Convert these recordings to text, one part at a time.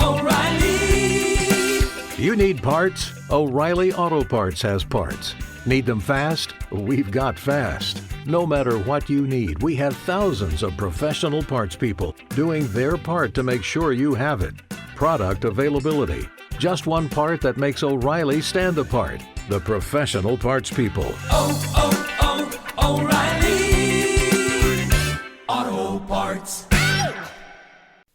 O'Reilly! You need parts? O'Reilly Auto Parts has parts. Need them fast? We've got fast. No matter what you need, we have thousands of professional parts people doing their part to make sure you have it. Product availability. Just one part that makes O'Reilly stand apart. The professional parts people. O'Reilly Auto Parts.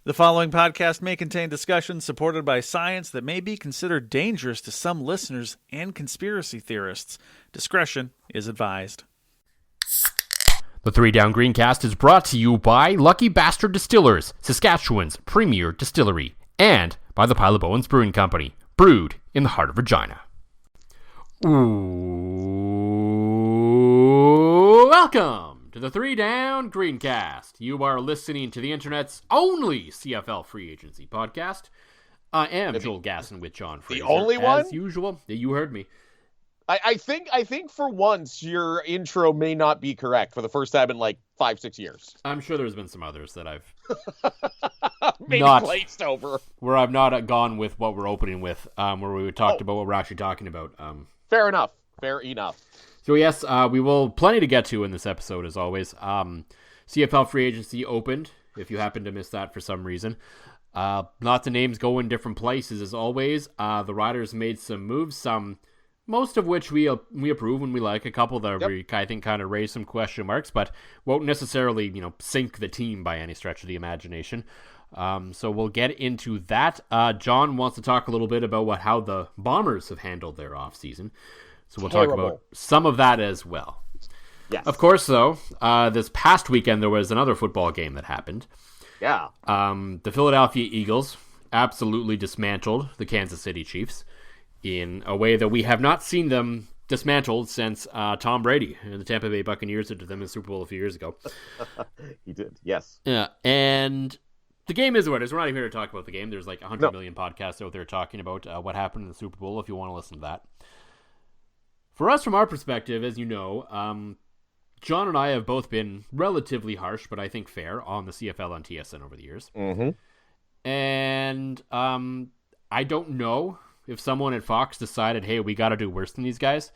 The following podcast may contain discussions supported by science that may be considered dangerous to some listeners and conspiracy theorists. Discretion is advised. The 3 Down Greencast is brought to you by Lucky Bastard Distillers, Saskatchewan's premier distillery, and by the Pile of Bones Brewing Company, brewed in the heart of Regina. Welcome to the 3 Down Greencast. You are listening to the internet's only CFL free agency podcast. I am Joel Gasson with John Fraser. The only one? As usual. You heard me. I think for once your intro may not be correct for the first time in like 5-6 years. I'm sure there's been some others that I've maybe glazed over. Where I've not gone with what we're opening with, where we talked about what we're actually talking about. Fair enough. So yes, we will plenty to get to in this episode as always. CFL free agency opened, if you happen to miss that for some reason. Lots of names go in different places as always. The Riders made some moves, most of which we approve and we like. A couple that we, I think, kind of raise some question marks, but won't necessarily, sink the team by any stretch of the imagination. So we'll get into that. John wants to talk a little bit about how the Bombers have handled their offseason. So we'll talk about some of that as well. Yes. Of course, though, this past weekend there was another football game that happened. Yeah. The Philadelphia Eagles absolutely dismantled the Kansas City Chiefs in a way that we have not seen them dismantled since Tom Brady and the Tampa Bay Buccaneers did to them in the Super Bowl a few years ago. He did, yes. Yeah, and the game is what it is. We're not even here to talk about the game. There's like 100 million podcasts out there talking about what happened in the Super Bowl if you want to listen to that. For us, from our perspective, as you know, John and I have both been relatively harsh, but I think fair, on the CFL on TSN over the years. Mm-hmm. And I don't know if someone at Fox decided, hey, we got to do worse than these guys.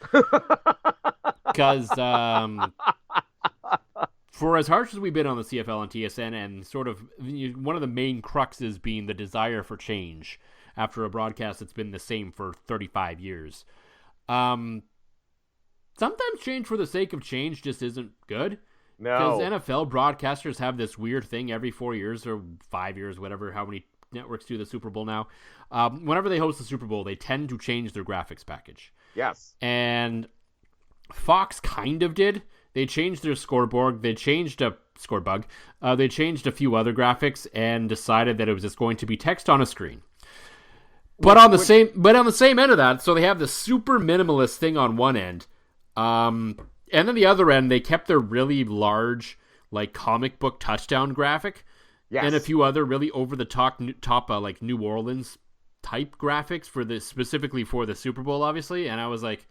Because for as harsh as we've been on the CFL on TSN, and sort of one of the main cruxes being the desire for change after a broadcast that's been the same for 35 years, sometimes change for the sake of change just isn't good. No. Because NFL broadcasters have this weird thing every 4 years or 5 years, whatever, how many networks do the Super Bowl now. Whenever they host the Super Bowl, they tend to change their graphics package. Yes. And Fox kind of did. They changed their scoreboard. They changed a scorebug. They changed a few other graphics and decided that it was just going to be text on a screen. But on the same end of that, so they have the super minimalist thing on one end. And then the other end, they kept their really large, like, comic book touchdown graphic. Yes. And a few other really over-the-top like New Orleans type graphics specifically for the Super Bowl, obviously. And I was like,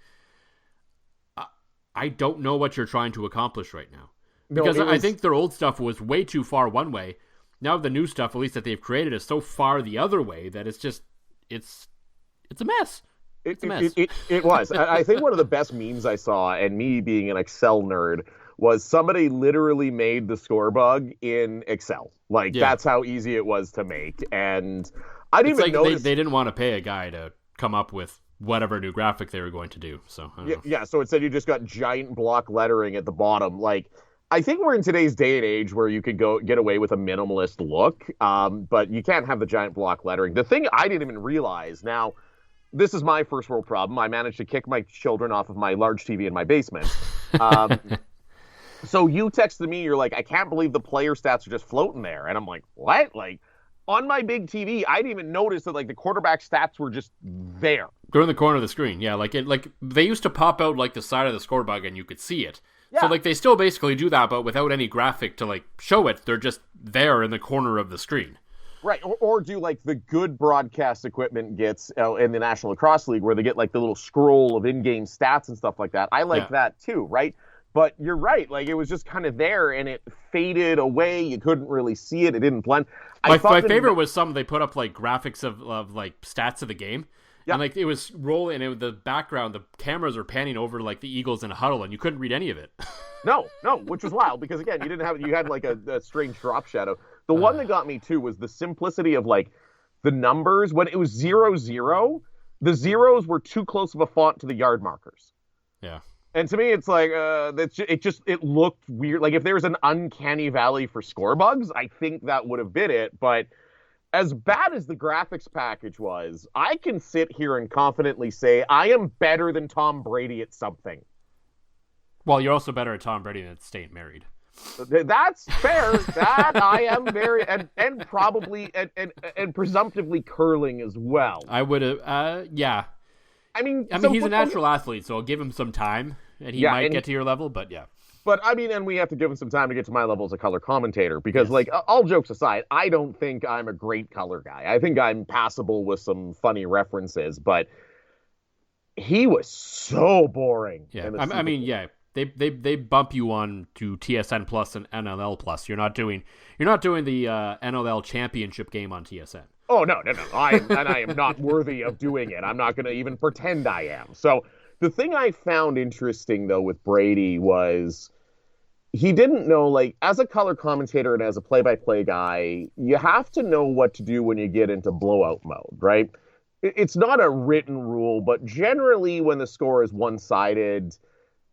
I don't know what you're trying to accomplish right now. Because I think their old stuff was way too far one way. Now the new stuff, at least that they've created, is so far the other way that it's just, it's a mess. It's a mess. It was. I think one of the best memes I saw, and me being an Excel nerd, was somebody literally made the scorebug in Excel. Like, that's how easy it was to make. And I didn't even notice. They didn't want to pay a guy to come up with whatever new graphic they were going to do. So, I don't know. So instead you just got giant block lettering at the bottom. Like, I think we're in today's day and age where you could get away with a minimalist look, but you can't have the giant block lettering. The thing I didn't even realize, now, this is my first world problem. I managed to kick my children off of my large TV in my basement. So you texted me, you're like, I can't believe the player stats are just floating there. And I'm like, what? Like, on my big TV, I didn't even notice that, like, the quarterback stats were just there. They're in the corner of the screen. Yeah, like they used to pop out, like, the side of the scorebug and you could see it. Yeah. So, like, they still basically do that, but without any graphic to, like, show it. They're just there in the corner of the screen. Right, or do like the good broadcast equipment gets in the National Lacrosse League, where they get like the little scroll of in-game stats and stuff like that. I like that too, right? But you're right. Like, it was just kind of there, and it faded away. You couldn't really see it. It didn't blend. My favorite was some they put up like graphics of like stats of the game. Yeah. And like it was rolling, and the background, the cameras were panning over like the Eagles in a huddle, and you couldn't read any of it. No, which was wild because again, you had like a strange drop shadow. The one that got me too was the simplicity of like the numbers. When it was 0-0, the zeros were too close of a font to the yard markers. Yeah. And to me, it's like it looked weird. Like if there was an uncanny valley for score bugs, I think that would have been it. But as bad as the graphics package was, I can sit here and confidently say I am better than Tom Brady at something. Well, you're also better at Tom Brady than staying married. That's fair. That I am very and probably and presumptively curling as well. I would have. Yeah. I mean, he's a natural athlete, so I'll give him some time, and he might get to your level. But yeah. But I mean, and we have to give him some time to get to my level as a color commentator because, like, all jokes aside, I don't think I'm a great color guy. I think I'm passable with some funny references, but he was so boring. Yeah, I mean, yeah, they bump you on to TSN Plus and NLL Plus. You're not doing the NLL Championship game on TSN. Oh no! I am not worthy of doing it. I'm not going to even pretend I am. So. The thing I found interesting, though, with Brady was he didn't know, like, as a color commentator and as a play-by-play guy, you have to know what to do when you get into blowout mode, right? It's not a written rule, but generally when the score is one-sided,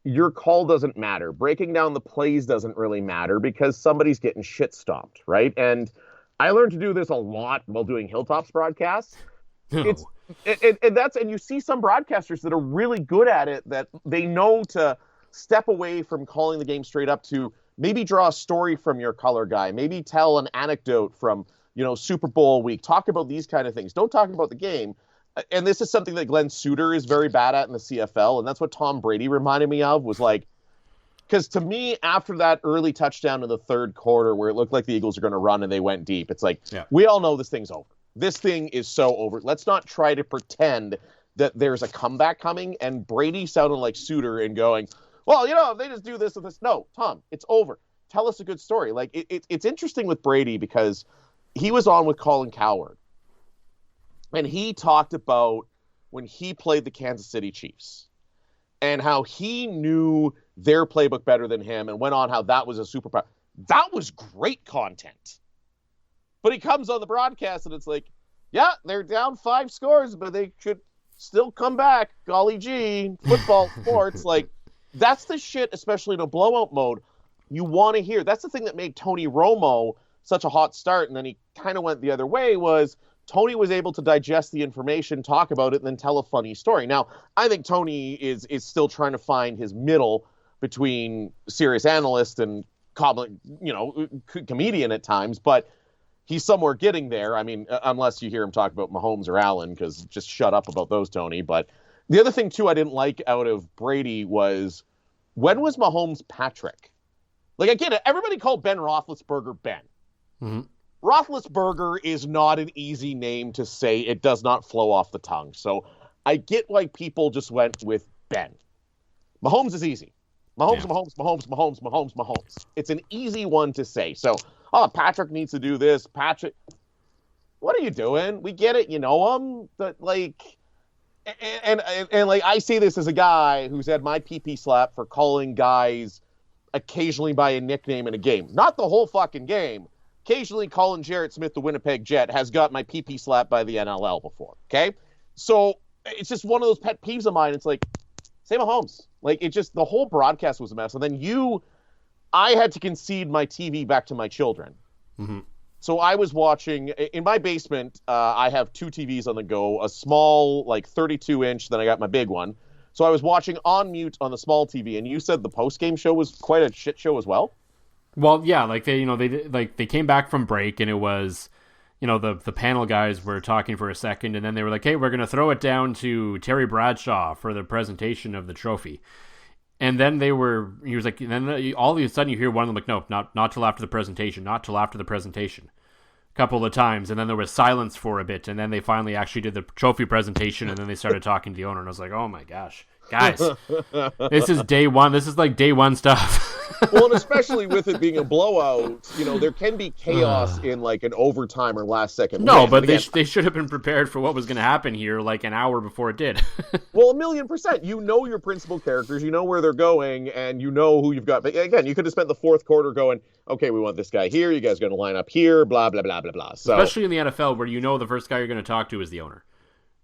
your call doesn't matter. Breaking down the plays doesn't really matter because somebody's getting shit-stomped, right? And I learned to do this a lot while doing Hilltops broadcasts. No. And you see some broadcasters that are really good at it, that they know to step away from calling the game straight up to maybe draw a story from your color guy, maybe tell an anecdote from, Super Bowl week, talk about these kind of things. Don't talk about the game. And this is something that Glenn Suter is very bad at in the CFL. And that's what Tom Brady reminded me of, was like, because to me, after that early touchdown in the third quarter where it looked like the Eagles are going to run and they went deep, it's like, we all know this thing's over. This thing is so over. Let's not try to pretend that there's a comeback coming. And Brady sounded like Suter and going, well, if they just do this and this. No, Tom, it's over. Tell us a good story. Like, it's interesting with Brady because he was on with Colin Cowherd. And he talked about when he played the Kansas City Chiefs and how he knew their playbook better than him and went on how that was a superpower. That was great content. But he comes on the broadcast and it's like, yeah, they're down 5 scores, but they should still come back. Golly gee, football, sports, like that's the shit, especially in a blowout mode, you want to hear. That's the thing that made Tony Romo such a hot start, and then he kind of went the other way, was Tony was able to digest the information, talk about it, and then tell a funny story. Now, I think Tony is still trying to find his middle between serious analyst and comedian at times, but he's somewhere getting there. I mean, unless you hear him talk about Mahomes or Allen, because just shut up about those, Tony. But the other thing, too, I didn't like out of Brady was, when was Mahomes Patrick? Like, again, everybody called Ben Roethlisberger Ben. Mm-hmm. Roethlisberger is not an easy name to say. It does not flow off the tongue. So I get why people just went with Ben. Mahomes is easy. Mahomes. It's an easy one to say. So, Patrick needs to do this. Patrick, what are you doing? We get it. You know him. But like, and like, I say this as a guy who's had my PP slap for calling guys occasionally by a nickname in a game. Not the whole fucking game. Occasionally calling Jarrett Smith the Winnipeg Jet has got my PP slap by the NLL before. Okay? So it's just one of those pet peeves of mine. It's like, say Mahomes. Like, it just, the whole broadcast was a mess. And then I had to concede my TV back to my children. Mm-hmm. So I was watching, in my basement, I have 2 TVs on the go, a small, like 32-inch, then I got my big one. So I was watching on mute on the small TV, and you said the post-game show was quite a shit show as well? Well, yeah, like they came back from break, and it was, the panel guys were talking for a second, and then they were like, hey, we're going to throw it down to Terry Bradshaw for the presentation of the trophy. And then he was like, and then all of a sudden you hear one of them like, no, not till after the presentation, not till after the presentation. A couple of times, and then there was silence for a bit, and then they finally actually did the trophy presentation, and then they started talking to the owner, and I was like, oh my gosh. guys, this is day one. This is like day one stuff. Well, and especially with it being a blowout, there can be chaos in like an overtime or last second. No, win. but Again, they should have been prepared for what was going to happen here like an hour before it did. well, 1,000,000%. You know your principal characters, you know where they're going, and you know who you've got. But again, you could have spent the fourth quarter going, okay, we want this guy here. You guys are going to line up here, blah, blah, blah, blah, blah. So, especially in the NFL where the first guy you're going to talk to is the owner.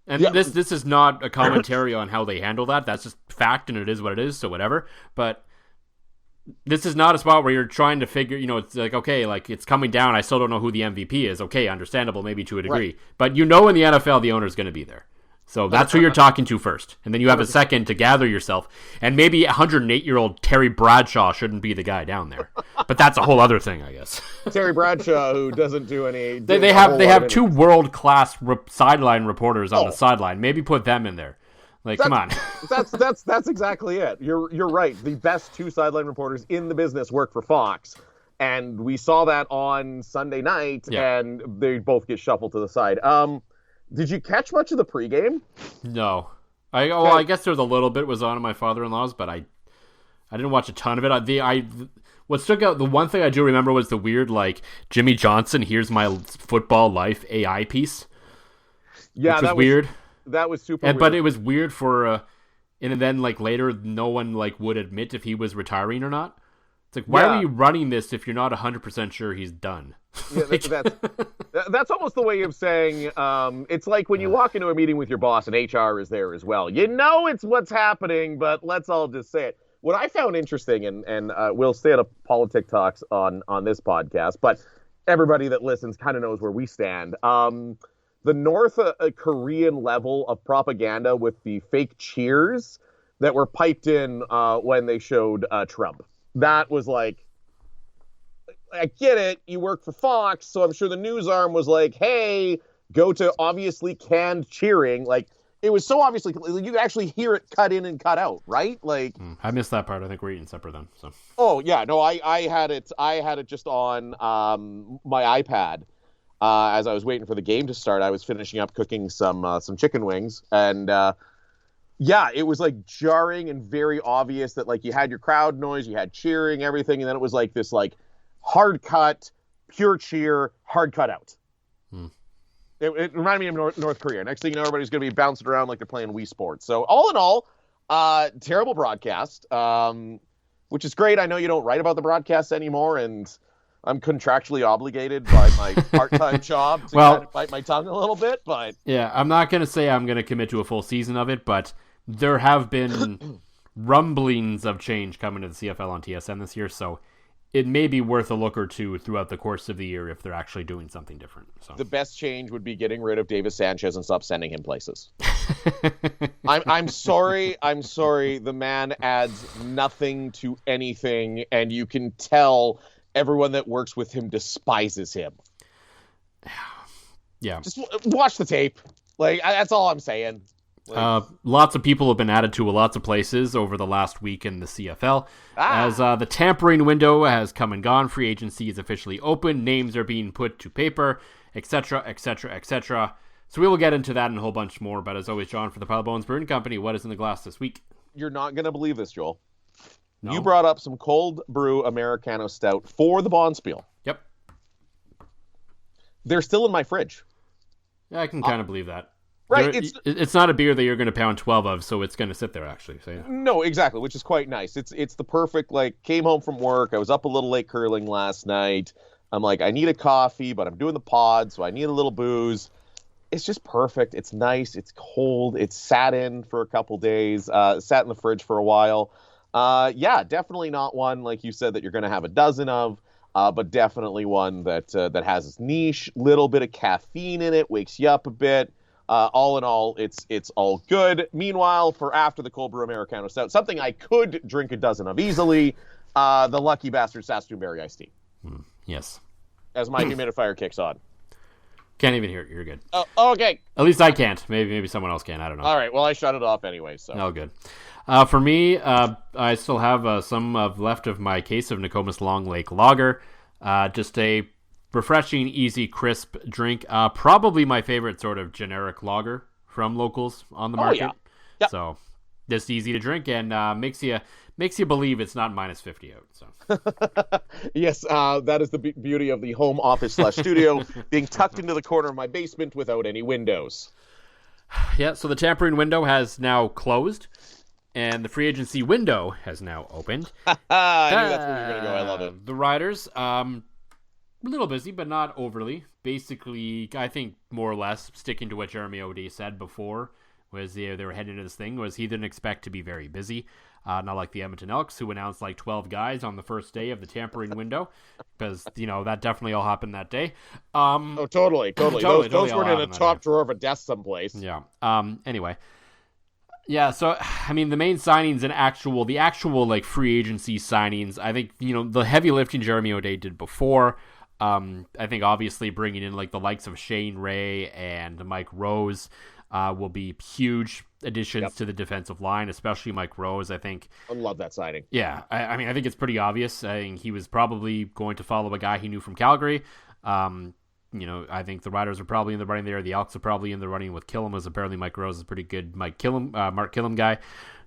And yeah. this is not a commentary on how they handle that. That's just fact, and it is what it is, so whatever. But this is not a spot where you're trying to figure, it's like, okay, like it's coming down. I still don't know who the MVP is. Okay, understandable maybe to a degree. Right. But in the NFL, the owner's going to be there. So that's who you're talking to first. And then you have a second to gather yourself. And maybe 108-year-old Terry Bradshaw shouldn't be the guy down there. But that's a whole other thing, I guess. Terry Bradshaw, who doesn't do any... They have two world-class sideline reporters on the sideline. Maybe put them in there. Like, come on. That's exactly it. You're right. The best two sideline reporters in the business work for Fox. And we saw that on Sunday night, and they both get shuffled to the side. Did you catch much of the pregame? No. I guess there's a little bit was on at my father-in-law's, but I didn't watch a ton of it. What stuck out, the one thing I do remember was the weird, like, Jimmy Johnson, here's my football life AI piece. Yeah, which was weird. That was super weird. But it was weird and then, like, later, no one, like, would admit if he was retiring or not. It's like, why are you running this if you're not 100% sure he's done? Yeah, that's almost the way of saying, it's like when you walk into a meeting with your boss and HR is there as well. You know it's what's happening, but let's all just say it. What I found interesting, and we'll stay out of politic talks on this podcast, but everybody that listens kind of knows where we stand. The North Korean level of propaganda with the fake cheers that were piped in when they showed Trump. That was like, I get it, you work for Fox, so I'm sure the news arm was like, hey, go to obviously canned cheering. Like, it was so obviously, you could actually hear it cut in and cut out, right? Like, I missed that part. I think we're eating supper then. So. Oh yeah, no, I had it just on my iPad as I was waiting for the game to start. I was finishing up cooking some chicken wings, and yeah, it was like jarring and very obvious that like you had your crowd noise, you had cheering, everything, and then it was like this like hard cut, pure cheer, hard cut out. It reminded me of North Korea. Next thing you know, everybody's going to be bouncing around like they're playing Wii Sports. So all in all, terrible broadcast, which is great. I know you don't write about the broadcasts anymore, and I'm contractually obligated by my part-time job to kind of bite my tongue a little bit. But yeah, I'm not going to say I'm going to commit to a full season of it, but there have been rumblings of change coming to the CFL on TSN this year, so it may be worth a look or two throughout the course of the year if they're actually doing something different. So the best change would be getting rid of Davis Sanchez and stop sending him places. I'm sorry. The man adds nothing to anything, and you can tell everyone that works with him despises him. Yeah. Just watch the tape. Like, that's all I'm saying. Lots of people have been added to lots of places over the last week in the CFL. As the tampering window has come and gone, free agency is officially open, names are being put to paper, etc., etc., etc. So we will get into that and a whole bunch more. But as always, John, for the Pile of Bones Brewing Company, what is in the glass this week? You're not going to believe this, Joel. No? You brought up some cold brew Americano stout for the Bonspiel. Yep. They're still in my fridge. Yeah, I can kind of believe that. Right, it's not a beer that you're going to pound 12 of, so it's going to sit there, actually. So, yeah. No, exactly, which is quite nice. It's the perfect, like, came home from work. I was up a little late curling last night. I'm like, I need a coffee, but I'm doing the pod, so I need a little booze. It's just perfect. It's nice. It's cold. It's sat in for a couple days. Sat in the fridge for a while. Yeah, definitely not one, like you said, that you're going to have a dozen of, but definitely one that has its niche, little bit of caffeine in it, wakes you up a bit. All in all, it's all good. Meanwhile, for after the cold brew Americano stout, something I could drink a dozen of easily, the Lucky Bastard Saskatoon Berry Iced Tea. Yes. As my humidifier kicks on. Can't even hear it. You're good. Oh, okay. At least I can't. Maybe someone else can. I don't know. All right. Well, I shut it off anyway. So. Oh, good. For me, I still have some left of my case of Nokomis Long Lake Lager. Just a refreshing, easy, crisp drink. Probably my favorite sort of generic lager from locals on the market. Yeah. Yep. So this easy to drink and makes you believe it's not minus 50 out. So Yes, that is the beauty of the home office / studio being tucked into the corner of my basement without any windows. yeah, so the tampering window has now closed, and the free agency window has now opened. I knew that's where you were going to go. I love it. The Riders, a little busy, but not overly. Basically, I think more or less sticking to what Jeremy O'D said before, was they were heading into this thing, was he didn't expect to be very busy. Not like the Edmonton Elks, who announced like 12 guys on the first day of the tampering window, because, that definitely all happened that day. Totally. Totally Those all weren't in a happened that top day. drawer of a desk someplace. Yeah. Anyway. Yeah, so, I mean, the main signings and the actual, like, free agency signings, I think, the heavy lifting Jeremy O'Day did before. I think, obviously, bringing in, like, the likes of Shane Ray and Mike Rose will be huge additions to the defensive line, especially Mike Rose, I think. I love that signing. Yeah, I mean, I think it's pretty obvious. I think he was probably going to follow a guy he knew from Calgary. I think the Riders are probably in the running there. The Elks are probably in the running with Killam, as apparently Mike Rose is a pretty good Mark Killam guy.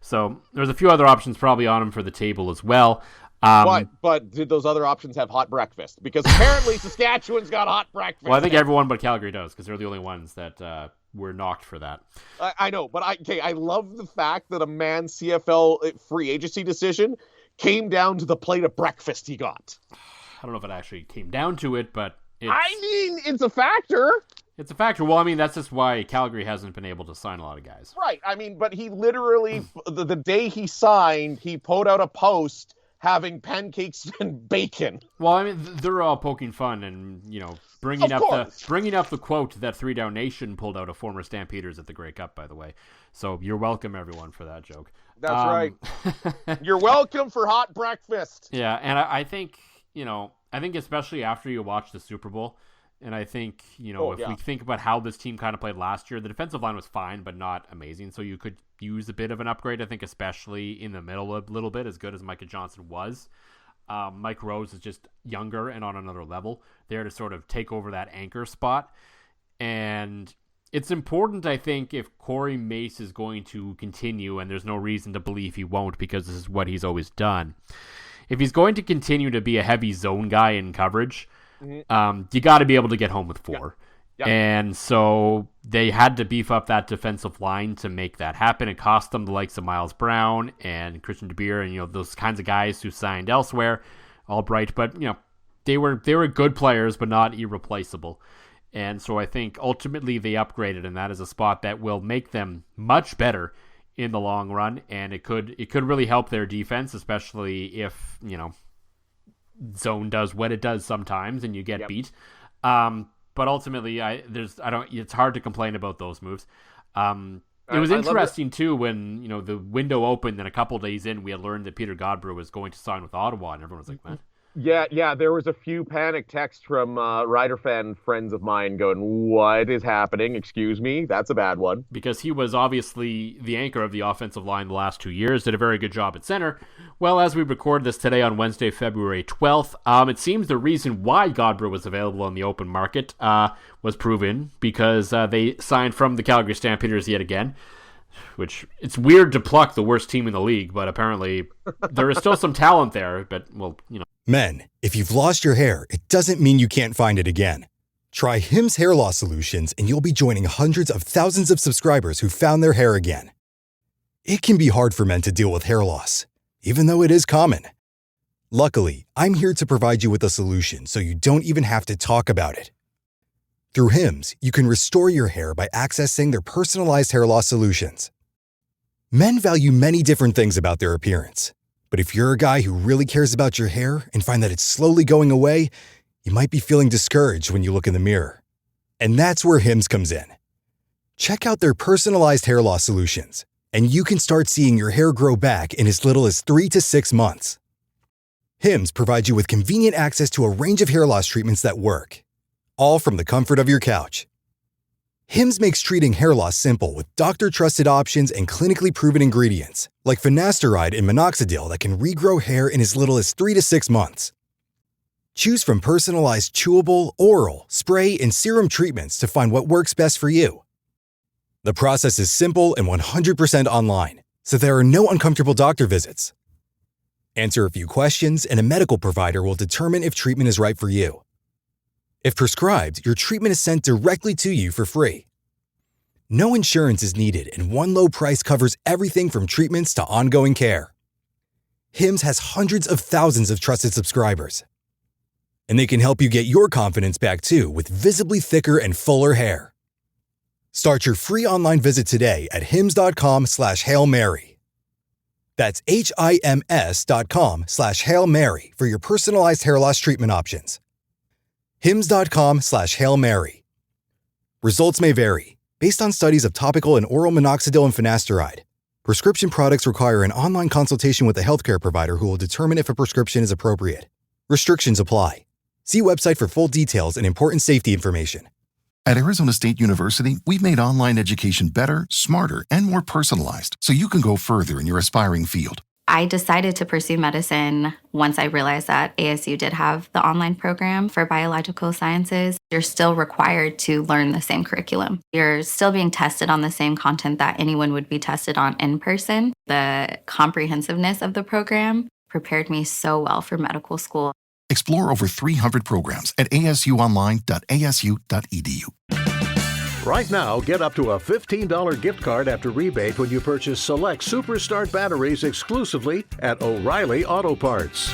So there's a few other options probably on him for the table as well. But did those other options have hot breakfast? Because apparently Saskatchewan's got hot breakfast. Well, I think everyone but Calgary does, because they're the only ones that were knocked for that. I know, but I love the fact that a man's CFL free agency decision came down to the plate of breakfast he got. I don't know if it actually came down to it, but it's a factor. It's a factor. Well, I mean, that's just why Calgary hasn't been able to sign a lot of guys. Right. I mean, but he literally, the day he signed, he put out a post having pancakes and bacon. Well, I mean, they're all poking fun and, bringing up the quote that 3 Down Nation pulled out of former Stampeders at the Grey Cup, by the way. So you're welcome, everyone, for that joke. That's right. You're welcome for hot breakfast. Yeah, and I think, especially after you watch the Super Bowl, and I think, we think about how this team kind of played last year, the defensive line was fine, but not amazing. So you could use a bit of an upgrade, I think, especially in the middle a little bit, as good as Micah Johnson was. Mike Rose is just younger and on another level there to sort of take over that anchor spot. And it's important, I think, if Corey Mace is going to continue, and there's no reason to believe he won't because this is what he's always done. If he's going to continue to be a heavy zone guy in coverage, you got to be able to get home with 4. Yeah. And so they had to beef up that defensive line to make that happen. It cost them the likes of Miles Brown and Christian DeBeer and, those kinds of guys who signed elsewhere, Albright. But, they were good players, but not irreplaceable. And so I think ultimately they upgraded, and that is a spot that will make them much better in the long run. And it could really help their defense, especially if, zone does what it does sometimes and you get beat. But ultimately, it's hard to complain about those moves. It was interesting too when, the window opened and a couple days in, we had learned that Peter Godbrew was going to sign with Ottawa, and everyone was like, "Man." Yeah, there was a few panic texts from Rider fan friends of mine going, "What is happening? Excuse me, that's a bad one." Because he was obviously the anchor of the offensive line the last 2 years, did a very good job at center. Well, as we record this today on Wednesday, February 12th, it seems the reason why Godbrew was available on the open market was proven because they signed from the Calgary Stampeders yet again. Which, it's weird to pluck the worst team in the league, but apparently there is still some talent there. But, Men, if you've lost your hair, it doesn't mean you can't find it again. Try Hims Hair Loss Solutions and you'll be joining hundreds of thousands of subscribers who found their hair again. It can be hard for men to deal with hair loss, even though it is common. Luckily, I'm here to provide you with a solution so you don't even have to talk about it. Through Hims, you can restore your hair by accessing their personalized hair loss solutions. Men value many different things about their appearance. But if you're a guy who really cares about your hair and find that it's slowly going away, you might be feeling discouraged when you look in the mirror. And that's where Hims comes in. Check out their personalized hair loss solutions, and you can start seeing your hair grow back in as little as 3 to 6 months. Hims provides you with convenient access to a range of hair loss treatments that work, all from the comfort of your couch. Hims makes treating hair loss simple with doctor-trusted options and clinically proven ingredients, like finasteride and minoxidil that can regrow hair in as little as 3 to 6 months. Choose from personalized chewable, oral, spray, and serum treatments to find what works best for you. The process is simple and 100% online, so there are no uncomfortable doctor visits. Answer a few questions and a medical provider will determine if treatment is right for you. If prescribed, your treatment is sent directly to you for free. No insurance is needed and one low price covers everything from treatments to ongoing care. Hims has hundreds of thousands of trusted subscribers. And they can help you get your confidence back too with visibly thicker and fuller hair. Start your free online visit today at hims.com/Hail Mary. That's HIMS.com/Hail Mary for your personalized hair loss treatment options. hims.com/Hail Mary. Results may vary based on studies of topical and oral minoxidil and finasteride. Prescription products require an online consultation with a healthcare provider who will determine if a prescription is appropriate. Restrictions apply. See website for full details and important safety information. At Arizona State University, we've made online education better, smarter, and more personalized so you can go further in your aspiring field. I decided to pursue medicine once I realized that ASU did have the online program for biological sciences. You're still required to learn the same curriculum. You're still being tested on the same content that anyone would be tested on in person. The comprehensiveness of the program prepared me so well for medical school. Explore over 300 programs at asuonline.asu.edu. Right now, get up to a $15 gift card after rebate when you purchase select Superstart batteries exclusively at O'Reilly Auto Parts.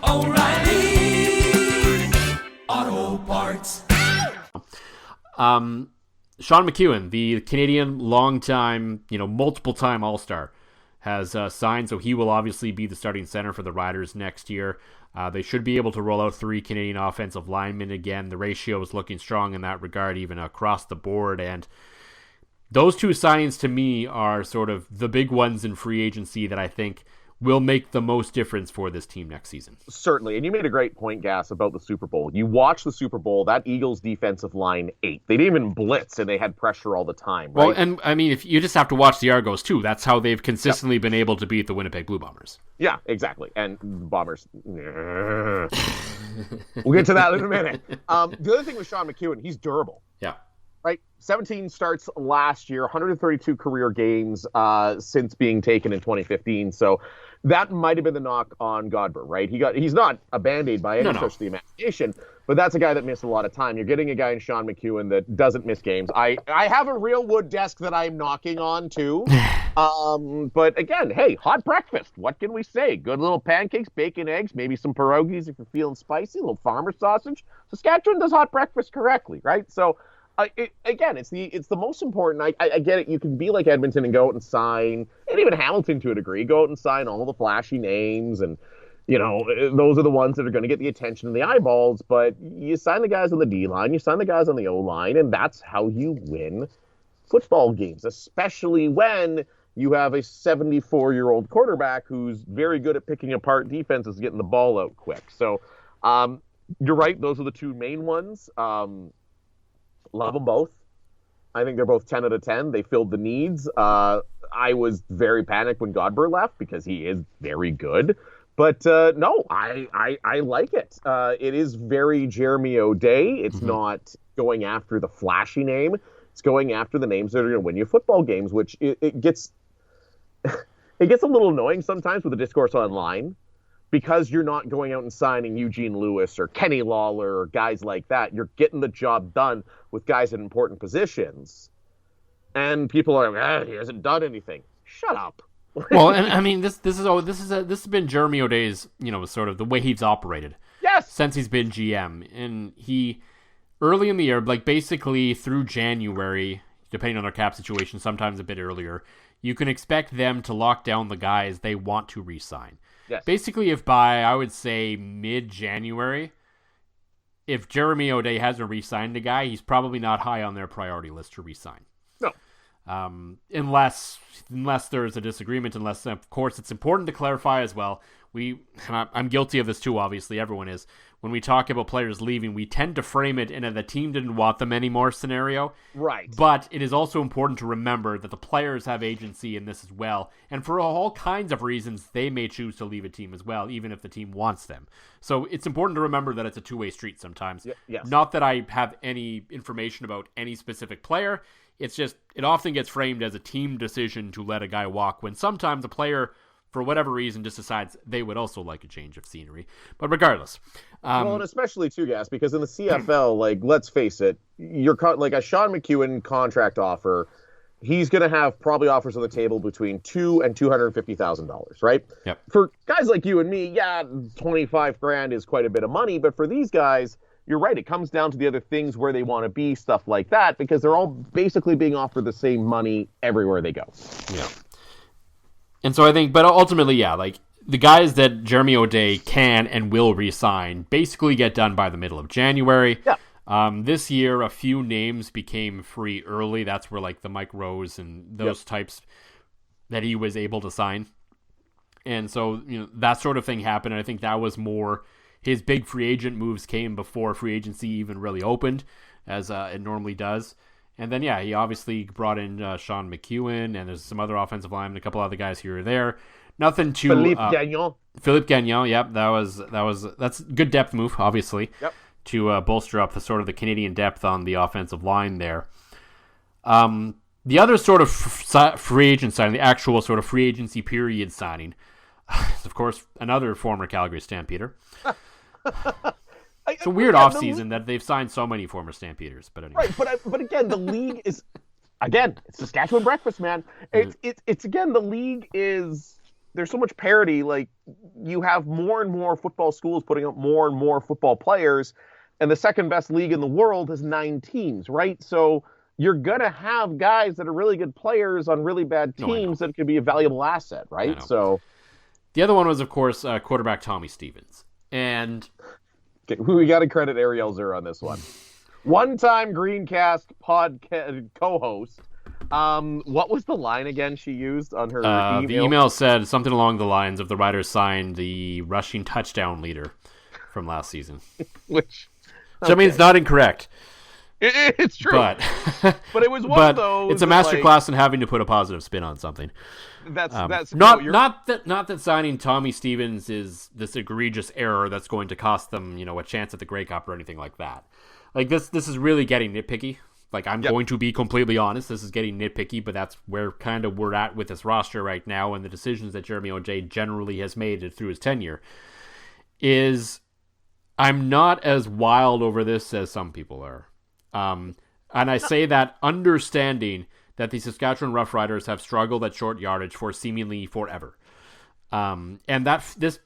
O'Reilly Auto Parts. Sean McEwen, the Canadian longtime, multiple-time All-Star, has signed, so he will obviously be the starting center for the Riders next year. They should be able to roll out 3 Canadian offensive linemen again. The ratio is looking strong in that regard, even across the board. And those 2 signings to me are sort of the big ones in free agency that I think will make the most difference for this team next season. Certainly. And you made a great point, Gas, about the Super Bowl. You watch the Super Bowl, that Eagles defensive line ate. They didn't even blitz, and they had pressure all the time, right? Well, and I mean, if you just have to watch the Argos, too. That's how they've consistently been able to beat the Winnipeg Blue Bombers. Yeah, exactly. And Bombers. We'll get to that in a minute. The other thing with Sean McEwen, he's durable. Yeah. Right? 17 starts last year, 132 career games since being taken in 2015. So that might have been the knock on Godber, right? He's not a Band-Aid by any stretch of the imagination, but that's a guy that missed a lot of time. You're getting a guy in Sean McEwen that doesn't miss games. I have a real wood desk that I'm knocking on too. But again, hey, hot breakfast. What can we say? Good little pancakes, bacon, eggs, maybe some pierogies if you're feeling spicy, a little farmer sausage. Saskatchewan does hot breakfast correctly, right? So it's the most important. I get it. You can be like Edmonton and go out and sign, and even Hamilton to a degree, go out and sign all the flashy names, and those are the ones that are going to get the attention and the eyeballs. But you sign the guys on the D line, you sign the guys on the O line, and that's how you win football games, especially when you have a 74-year-old quarterback who's very good at picking apart defenses, getting the ball out quick. So you're right. Those are the 2 main ones. Love them both. I think they're both 10 out of 10. They filled the needs. I was very panicked when Godber left because he is very good. But no, I like it. It is very Jeremy O'Day. It's not going after the flashy name. It's going after the names that are going to win you football games, which it gets it gets a little annoying sometimes with the discourse online. Because you're not going out and signing Eugene Lewis or Kenny Lawler or guys like that. You're getting the job done with guys in important positions. And people are like, he hasn't done anything. Shut up. Well, and I mean, this has been Jeremy O'Day's, sort of the way he's operated. Yes. Since he's been GM. And he, early in the year, like basically through January, depending on their cap situation, sometimes a bit earlier, you can expect them to lock down the guys they want to re-sign. Yes. Basically, if by, I would say, mid-January, if Jeremy O'Day hasn't re-signed a guy, he's probably not high on their priority list to re-sign. No. Unless there's a disagreement, of course, it's important to clarify as well. I'm guilty of this too, obviously, everyone is. when we talk about players leaving, we tend to frame it in a the team didn't want them anymore scenario. Right. But it is also important to remember that the players have agency in this as well. And for all kinds of reasons, they may choose to leave a team as well, even if the team wants them. So it's important to remember that it's a two-way street sometimes. Yes. Not that I have any information about any specific player. It's just, it often gets framed as a team decision to let a guy walk when sometimes a player, for whatever reason, just decides they would also like a change of scenery. But regardless. Well, and especially too, Gas, because in the CFL, like, let's face it, you're like a Sean McEwen contract offer, he's going to have probably offers on the table between $200,000 and $250,000, right? Yep. For guys like you and me, yeah, 25 grand is quite a bit of money, but for these guys, you're right, it comes down to the other things where they want to be, stuff like that, because they're all basically being offered the same money everywhere they go. Yeah. And so I think, but ultimately, yeah, like, the guys that Jeremy O'Day can and will re-sign basically get done by the middle of January. Yeah. This year, a few names became free early. That's where, like, the Mike Rose and those types that he was able to sign. And so, that sort of thing happened. And I think that was more, his big free agent moves came before free agency even really opened, as it normally does. And then, he obviously brought in Sean McEwen, and there's some other offensive linemen, a couple other guys here or there. Nothing too... Philippe Gagnon, yep. That's a good depth move, obviously, to bolster up the sort of the Canadian depth on the offensive line there. The other sort of free agent signing, the actual sort of free agency period signing, is, of course, another former Calgary Stampeder. It's a weird offseason that they've signed so many former Stampeders, but anyway. Right, but again, the league is... Again, it's Saskatchewan breakfast, man. It's again, the league is... There's so much parity. Like, you have more and more football schools putting up more and more football players, and the second best league in the world has 9 teams, right? So you're going to have guys that are really good players on really bad teams that could be a valuable asset, right? So the other one was, of course, quarterback Tommy Stevens. And we got to credit Ariel Zur on this one. One-time Greencast podcast co-host. What was the line again she used on her email? The email said something along the lines of the Riders signed the rushing touchdown leader from last season. Which I mean, it's not incorrect. It's true. But it was one of those. It's a masterclass in having to put a positive spin on something. That's not that signing Tommy Stevens is this egregious error that's going to cost them, a chance at the Grey Cup or anything like that. Like, this is really getting nitpicky. Like, I'm going to be completely honest. This is getting nitpicky, but that's where kind of we're at with this roster right now, and the decisions that Jeremy O'Day generally has made through his tenure is I'm not as wild over this as some people are. And I say that understanding that the Saskatchewan Roughriders have struggled at short yardage for seemingly forever. And this,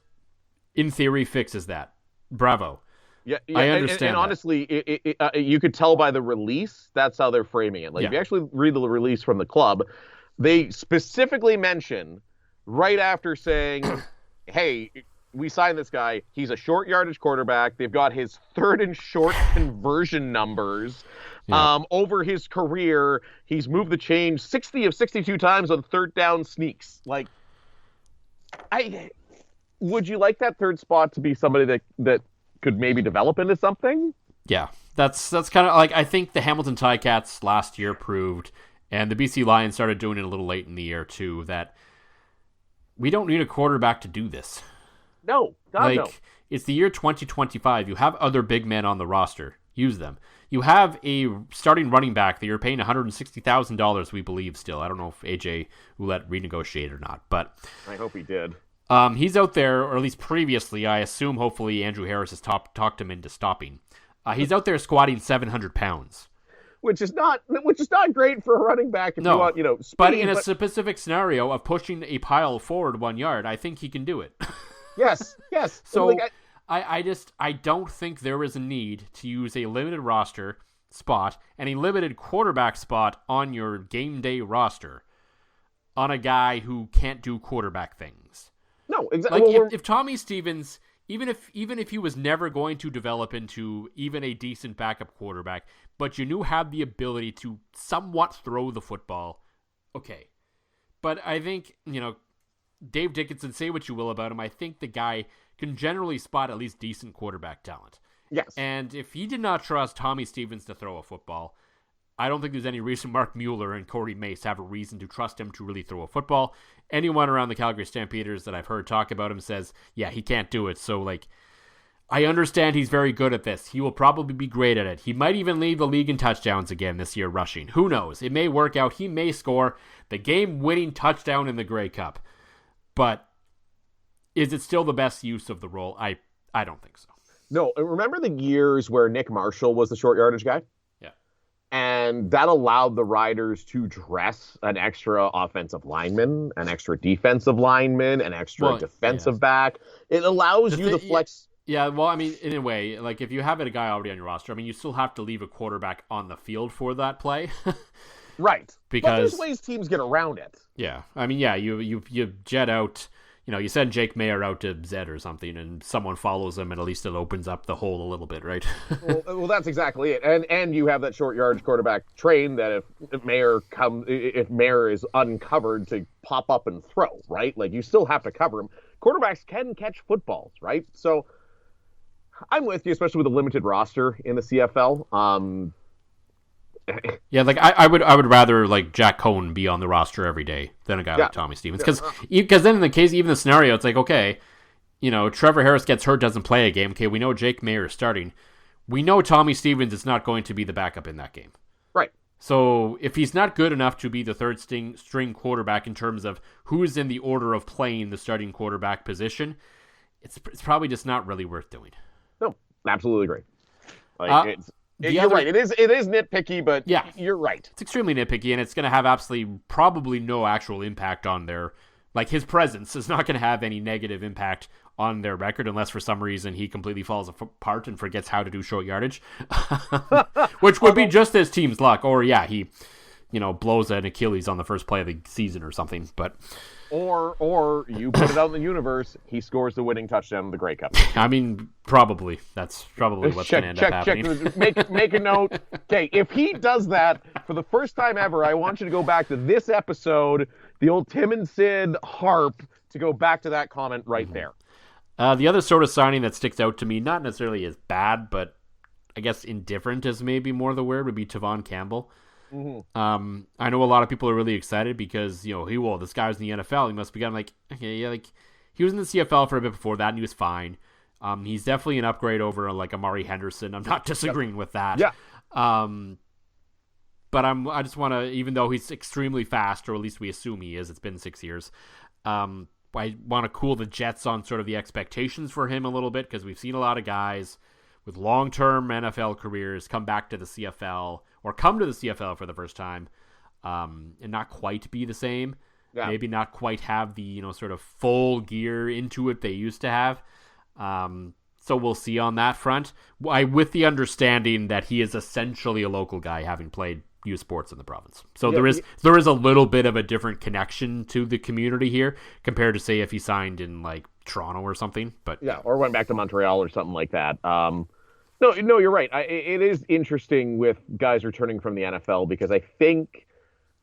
in theory, fixes that. Bravo. Yeah, I understand. And honestly, you could tell by the release, that's how they're framing it. Like, if you actually read the release from the club, they specifically mention right after saying, hey, we signed this guy. He's a short yardage quarterback. They've got his 3rd and short conversion numbers. Over his career, he's moved the chain 60 of 62 times on 3rd down sneaks. Like, would you like that 3rd spot to be somebody that could maybe develop into something? Yeah, that's kind of like, I think the Hamilton Ticats last year proved, and the BC Lions started doing it a little late in the year too, that we don't need a quarterback to do this. No, God, no. It's the year 2025. You have other big men on the roster. Use them. You have a starting running back that you're paying $160,000, we believe still. I don't know if AJ Ouellette renegotiated or not, but I hope he did. He's out there, or at least previously, I assume hopefully Andrew Harris has talked him into stopping. He's out there squatting 700 pounds. Which is not great for a running back if you want, speed. But in a specific scenario of pushing a pile forward 1 yard, I think he can do it. Yes. So I don't think there is a need to use a limited roster spot and a limited quarterback spot on your game day roster on a guy who can't do quarterback things. No, exactly. Like, if Tommy Stevens, even if he was never going to develop into even a decent backup quarterback, but you knew had the ability to somewhat throw the football, okay. But I think, Dave Dickinson, say what you will about him, I think the guy can generally spot at least decent quarterback talent. Yes. And if he did not trust Tommy Stevens to throw a football, I don't think there's any reason Mark Mueller and Corey Mace have a reason to trust him to really throw a football. Anyone around the Calgary Stampeders that I've heard talk about him says, yeah, he can't do it. So, I understand he's very good at this. He will probably be great at it. He might even lead the league in touchdowns again this year rushing. Who knows? It may work out. He may score the game-winning touchdown in the Grey Cup. But is it still the best use of the role? I don't think so. No, remember the years where Nick Marshall was the short yardage guy? Yeah. And that allowed the Riders to dress an extra offensive lineman, an extra defensive lineman, an extra defensive back. It allows you to flex. Yeah, well, I mean, in a way, if you have a guy already on your roster, I mean, you still have to leave a quarterback on the field for that play. Right. Because but there's ways teams get around it. Yeah. I mean, yeah, you jet out, you send Jake Mayer out to Zed or something, and someone follows him, and at least it opens up the hole a little bit, right? well, that's exactly it. And you have that short yardage quarterback train that if Mayer is uncovered to pop up and throw, right? You still have to cover him. Quarterbacks can catch footballs, right? So I'm with you, especially with a limited roster in the CFL. Yeah, I would rather Jack Cohn be on the roster every day than a guy like Tommy Stevens, because then in the case, even the scenario, it's okay, Trevor Harris gets hurt, doesn't play a game. Okay, we know Jake Mayer is starting. We know Tommy Stevens is not going to be the backup in that game. Right. So if he's not good enough to be the third string quarterback in terms of who's in the order of playing the starting quarterback position, it's probably just not really worth doing. No, absolutely agree. You're right. It is nitpicky, but yeah, you're right. It's extremely nitpicky, and it's going to have absolutely probably no actual impact on their his presence is not going to have any negative impact on their record unless for some reason he completely falls apart and forgets how to do short yardage, which would be just his team's luck. Or he blows an Achilles on the first play of the season or something. But Or you put it out in the universe, he scores the winning touchdown in the Grey Cup. I mean, probably. That's probably what's going to end up happening. Make a note. Okay, if he does that for the first time ever, I want you to go back to this episode, the old Tim and Sid harp, to go back to that comment right there. The other sort of signing that sticks out to me, not necessarily as bad, but I guess indifferent is maybe more the word, would be Tavon Campbell. Mm-hmm. I know a lot of people are really excited because this guy was in the NFL. He must be he was in the CFL for a bit before that, and he was fine. He's definitely an upgrade over Amari Henderson. I'm not disagreeing with that. Yeah. But I just want to, even though he's extremely fast, or at least we assume he is. It's been 6 years. I want to cool the jets on sort of the expectations for him a little bit, because we've seen a lot of guys with long-term NFL careers come back to the CFL or come to the CFL for the first time and not quite be the same. Yeah. Maybe not quite have the, sort of full gear into it they used to have. So we'll see on that front. With the understanding that he is essentially a local guy, having played youth sports in the province. So there is a little bit of a different connection to the community here compared to, say, if he signed in Toronto or something. But yeah, or went back to Montreal or something like that. No, you're right. It is interesting with guys returning from the NFL, because I think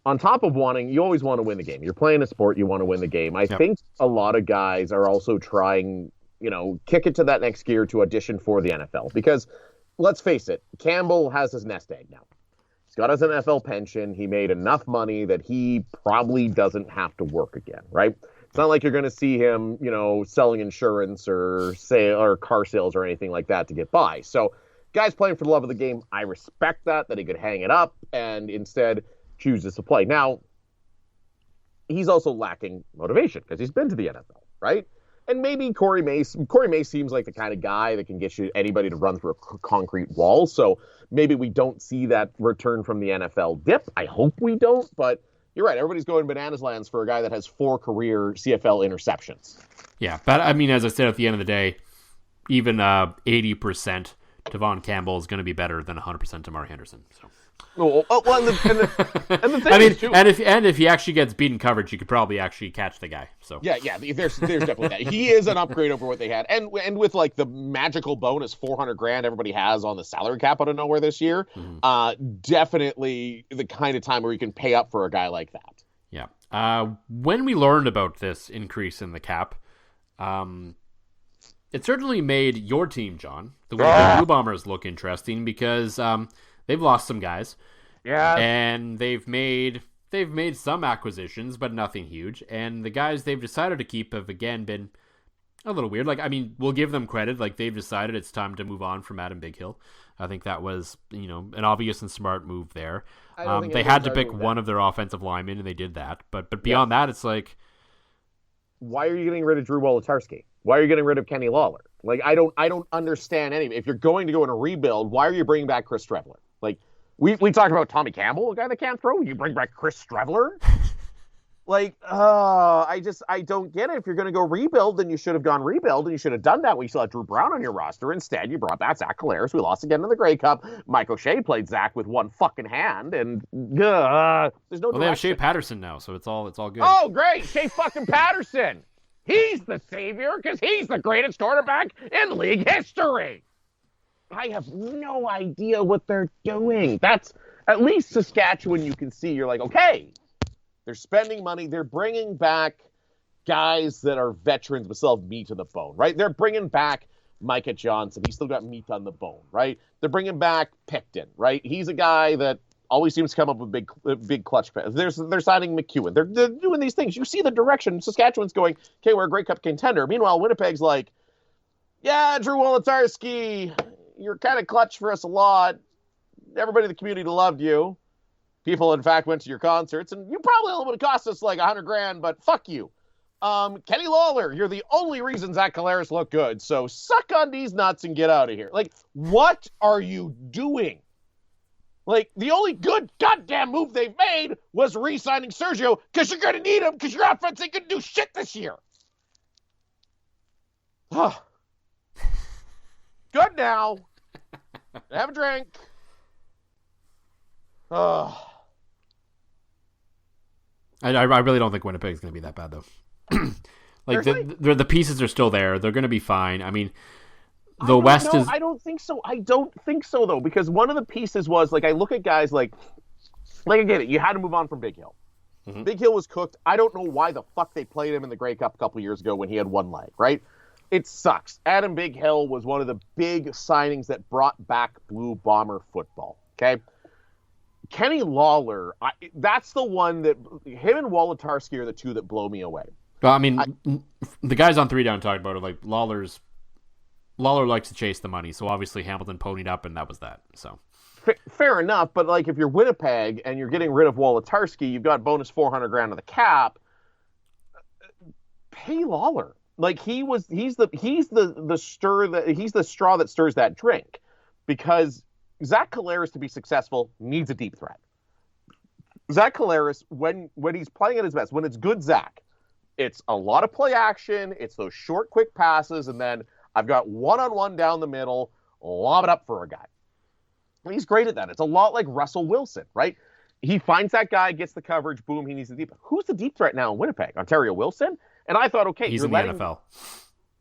on top of you always want to win the game. You're playing a sport, you want to win the game. I think a lot of guys are also trying, kick it to that next gear to audition for the NFL. Because let's face it, Campbell has his nest egg now. He's got his NFL pension. He made enough money that he probably doesn't have to work again, right? It's not like you're going to see him, selling insurance or car sales or anything like that to get by. So guys playing for the love of the game, I respect that he could hang it up and instead chooses to play. Now, he's also lacking motivation because he's been to the NFL, right? And maybe Corey Mace seems like the kind of guy that can get anybody to run through a concrete wall. So maybe we don't see that return from the NFL dip. I hope we don't, but you're right. Everybody's going bananas lands for a guy that has 4 career CFL interceptions. Yeah, but I mean, as I said, at the end of the day, even 80% Tavon Campbell is going to be better than 100% Amari Henderson. So. Well, and the thing I mean, is too, and if he actually gets beaten coverage, you could probably actually catch the guy. So yeah, there's definitely that. He is an upgrade over what they had, and with the magical bonus $400,000 everybody has on the salary cap out of nowhere this year, definitely the kind of time where you can pay up for a guy like that. Yeah. When we learned about this increase in the cap, it certainly made your team, John, the Winnipeg Blue Bombers, look interesting because they've lost some guys. Yeah. And they've made some acquisitions, but nothing huge. And the guys they've decided to keep have, again, been a little weird. Like, I mean, we'll give them credit. Like, they've decided it's time to move on from Adam Bighill. I think that was, an obvious and smart move there. They had to pick one of their offensive linemen, and they did that. But beyond that, it's like, why are you getting rid of Drew Wolotarski? Why are you getting rid of Kenny Lawler? Like, I don't understand any. If you're going to go in a rebuild, why are you bringing back Chris Streveler? Like, we talked about Tommy Campbell, a guy that can't throw. You bring back Chris Streveler? Like, I don't get it. If you're going to go rebuild, then you should have gone rebuild, and you should have done that when you still had Drew Brown on your roster. Instead, you brought back Zach Collaros. We lost again in the Grey Cup. Mike O'Shea played Zach with one fucking hand, and there's no direction. They have Shea Patterson now, so it's all good. Oh, great. Shea fucking Patterson. He's the savior because he's the greatest quarterback in league history. I have no idea what they're doing. That's at least Saskatchewan you can see. You're like, okay, they're spending money. They're bringing back guys that are veterans but still have meat on the bone, right? They're bringing back Micah Johnson. He's still got meat on the bone, right? They're bringing back Picton, right? He's a guy that always seems to come up with big clutch passes. They're signing McEwen. They're doing these things. You see the direction. Saskatchewan's going, okay, we're a Grey Cup contender. Meanwhile, Winnipeg's like, yeah, Drew Wolotarski, you're kind of clutch for us a lot. Everybody in the community loved you. People, in fact, went to your concerts, and you probably only would have cost us like $100,000, but fuck you. Kenny Lawler, you're the only reason Zach Collaros looked good, so suck on these nuts and get out of here. Like, what are you doing? Like, the only good goddamn move they've made was re-signing Sergio because you're going to need him because your offense ain't going to do shit this year. Good now. Have a drink. I really don't think Winnipeg's going to be that bad, though. Like, the pieces are still there. They're going to be fine. I mean, the West is... I don't think so. I don't think so, though, because one of the pieces was, like, I look at guys like I get it. You had to move on from Big Hill. Mm-hmm. Big Hill was cooked. I don't know why the fuck they played him in the Grey Cup a couple years ago when he had one leg, right? It sucks. Adam Big Hill was one of the big signings that brought back Blue Bomber football, okay? Kenny Lawler, that's the one that... Him and Wolotarski are the two that blow me away. Well, I mean, the guys on 3 Down talked about it, like, Lawler likes to chase the money, so obviously Hamilton ponied up, and that was that. So fair enough, but like if you're Winnipeg and you're getting rid of Wolotarski, you've got bonus $400,000 on the cap. Pay Lawler. Like he's the straw that stirs that drink, because Zach Collaros, to be successful, needs a deep threat. Zach Collaros, when he's playing at his best, when it's good Zach, it's a lot of play action, it's those short, quick passes, and then I've got one-on-one down the middle, lob it up for a guy. He's great at that. It's a lot like Russell Wilson, right? He finds that guy, gets the coverage, boom, he needs the deep. Who's the deep threat now in Winnipeg? Ontario Wilson? And I thought, okay, he's in the NFL.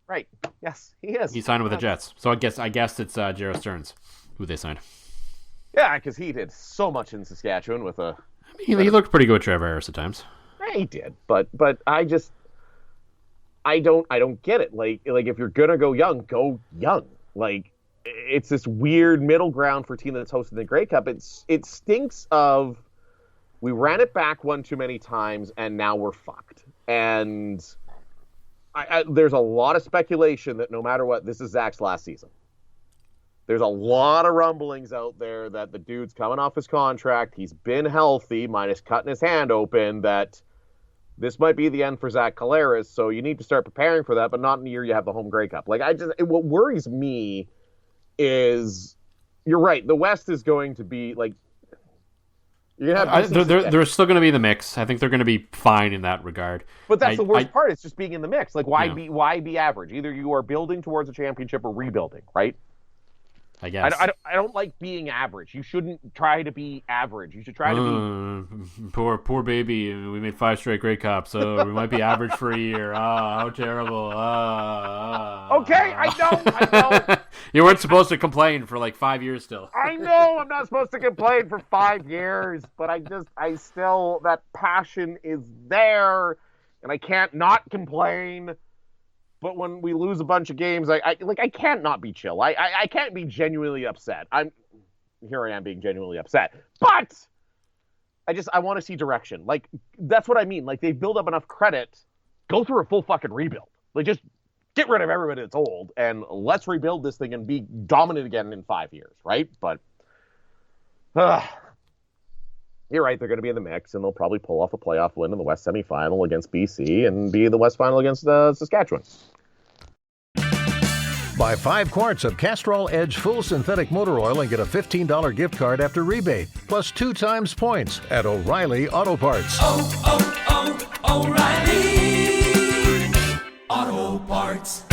Right. Yes, he is. He signed with the Jets. So I guess it's Jarrett Stearns who they signed. Yeah, because he did so much in Saskatchewan with a... I mean, he looked pretty good with Trevor Harris at times. Yeah, he did, but I don't get it. Like if you're gonna go young, go young. Like it's this weird middle ground for a team that's hosting the Grey Cup. It stinks of we ran it back one too many times and now we're fucked. And there's a lot of speculation that no matter what, this is Zach's last season. There's a lot of rumblings out there that the dude's coming off his contract. He's been healthy, minus cutting his hand open, that this might be the end for Zach Collaros, so you need to start preparing for that, but not in the year you have the home Grey Cup. Like, what worries me is, you're right, the West is going to be, like, you're gonna have they're still going to be in the mix. I think they're going to be fine in that regard. But that's the worst part. It's just being in the mix. Like, why be average? Either you are building towards a championship or rebuilding, right? I guess. I don't like being average. You shouldn't try to be average. You should try to be... Poor baby. We made 5 straight Grey Cups, so we might be average for a year. How terrible. Okay, I know. You weren't supposed to complain for like 5 years still. I know I'm not supposed to complain for 5 years, but I still, that passion is there, and I can't not complain. But when we lose a bunch of games, I can't not be chill. I can't be genuinely upset. Here I am being genuinely upset. But I want to see direction. Like, that's what I mean. Like, they build up enough credit, go through a full fucking rebuild. Like, just get rid of everybody that's old, and let's rebuild this thing and be dominant again in 5 years, right? But you're right, they're going to be in the mix, and they'll probably pull off a playoff win in the West semifinal against BC and be in the West final against Saskatchewan. Buy 5 quarts of Castrol Edge Full Synthetic Motor Oil and get a $15 gift card after rebate, plus 2 times points at O'Reilly Auto Parts. O'Reilly Auto Parts.